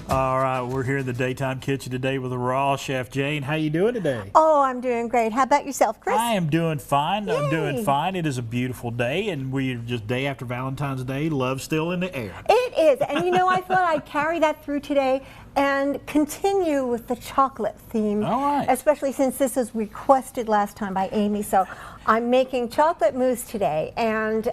All right, we're here in the daytime kitchen today with Raw Chef Jane. How you doing today? Oh, I'm doing great. How about yourself, Chris? I am doing fine. Yay. I'm doing fine. It is a beautiful day, and we're just day after Valentine's Day. Love still in the air. It is, and you know, I thought I'd carry that through today and continue with the chocolate theme. All right. Especially since this was requested last time by Amy. So I'm making chocolate mousse today, and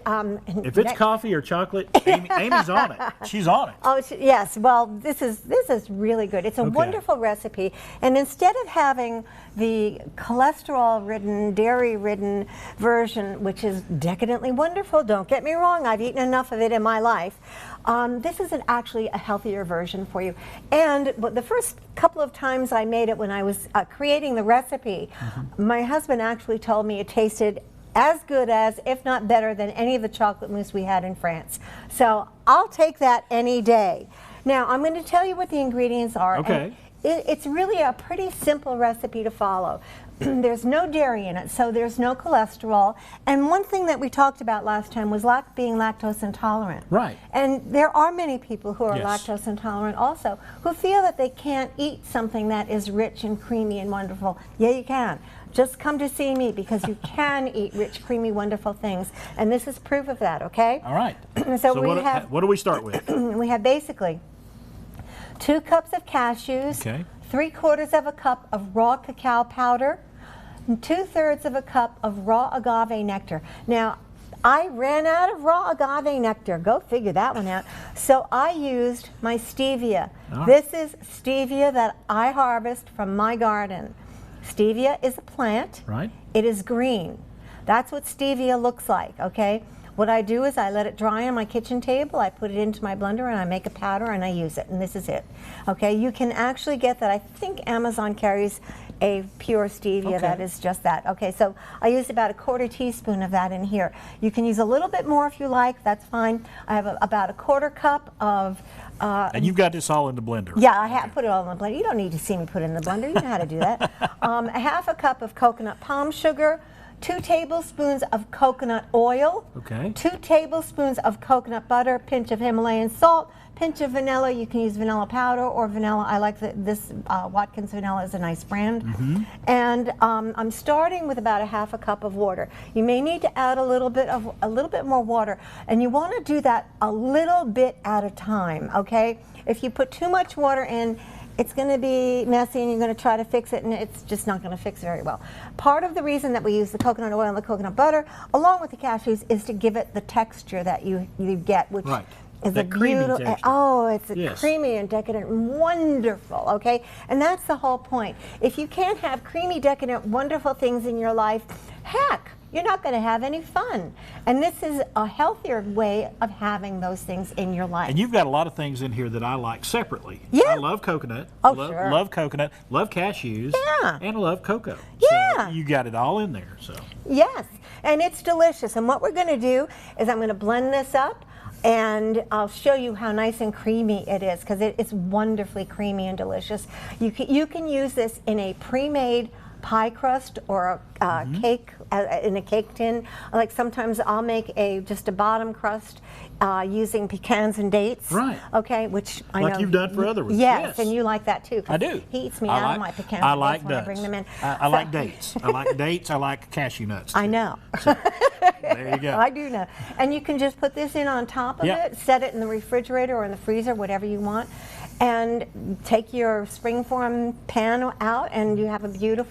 if it's coffee or chocolate, Amy's on it. She's on it. Oh yes, well this is really good. It's a wonderful recipe, and instead of having the cholesterol-ridden, dairy-ridden version, which is decadently wonderful, don't get me wrong, I've eaten enough of it in my life, this is actually a healthier version for you. And the first couple of times I made it when I was creating the recipe, my husband actually told me it tasted as good as, if not better than, any of the chocolate mousse we had in France. So I'll take that any day. Now I'm going to tell you what the ingredients are. Okay. It's really a pretty simple recipe to follow. There's no dairy in it, so there's no cholesterol. And one thing that we talked about last time was being lactose intolerant. Right. And there are many people who are lactose intolerant also, who feel that they can't eat something that is rich and creamy and wonderful. Yeah, you can. Just come to see me, because you can eat rich, creamy, wonderful things. And this is proof of that, okay? All right. So what do we start with? We have basically 2 cups of cashews, Okay. 3/4 of a cup of raw cacao powder, and 2/3 of a cup of raw agave nectar. Now, I ran out of raw agave nectar. Go figure that one out. So I used my stevia. Right. This is stevia that I harvest from my garden. Stevia is a plant. Right. It is green. That's what stevia looks like, okay? What I do is I let it dry on my kitchen table, I put it into my blender, and I make a powder, and I use it, and this is it. Okay, you can actually get that. I think Amazon carries a pure stevia that is just that. Okay, so I used about 1/4 teaspoon of that in here. You can use a little bit more if you like, that's fine. I have about 1/4 cup of and you've got this all in the blender. Yeah, I have put it all in the blender. You don't need to see me put it in the blender. You know how to do that. 1/2 cup of coconut palm sugar, 2 tablespoons of coconut oil, 2 tablespoons of coconut butter, pinch of Himalayan salt, pinch of vanilla. You can use vanilla powder or vanilla. I like this Watkins vanilla is a nice brand. And I'm starting with about 1/2 cup of water. You may need to add a little bit more water, and you want to do that a little bit at a time. Okay, if you put too much water in, it's going to be messy, and you're going to try to fix it, and it's just not going to fix very well. Part of the reason that we use the coconut oil and the coconut butter, along with the cashews, is to give it the texture that you get, which is a beautiful. Oh, it's creamy and decadent, wonderful. Okay, and that's the whole point. If you can't have creamy, decadent, wonderful things in your life, heck, you're not going to have any fun. And this is a healthier way of having those things in your life. And you've got a lot of things in here that I like separately. Yeah. I love coconut. Sure. Love coconut. Love cashews. Yeah. And I love cocoa. Yeah. So you got it all in there. So. Yes, and it's delicious. And what we're going to do is I'm going to blend this up, and I'll show you how nice and creamy it is, because it's wonderfully creamy and delicious. You can use this in a pre-made pie crust or a cake in a cake tin. Like sometimes I'll make just a bottom crust using pecans and dates. Right. Okay, which I know you've done for other ones. Yes, and you like that too. I do. He eats me out of my pecans I and like dates when I bring them in. I like dates. I like dates. I like cashew nuts too. I know. So, there you go. I do know. And you can just put this in on top of it, set it in the refrigerator or in the freezer, whatever you want, and take your springform pan out, and you have a beautiful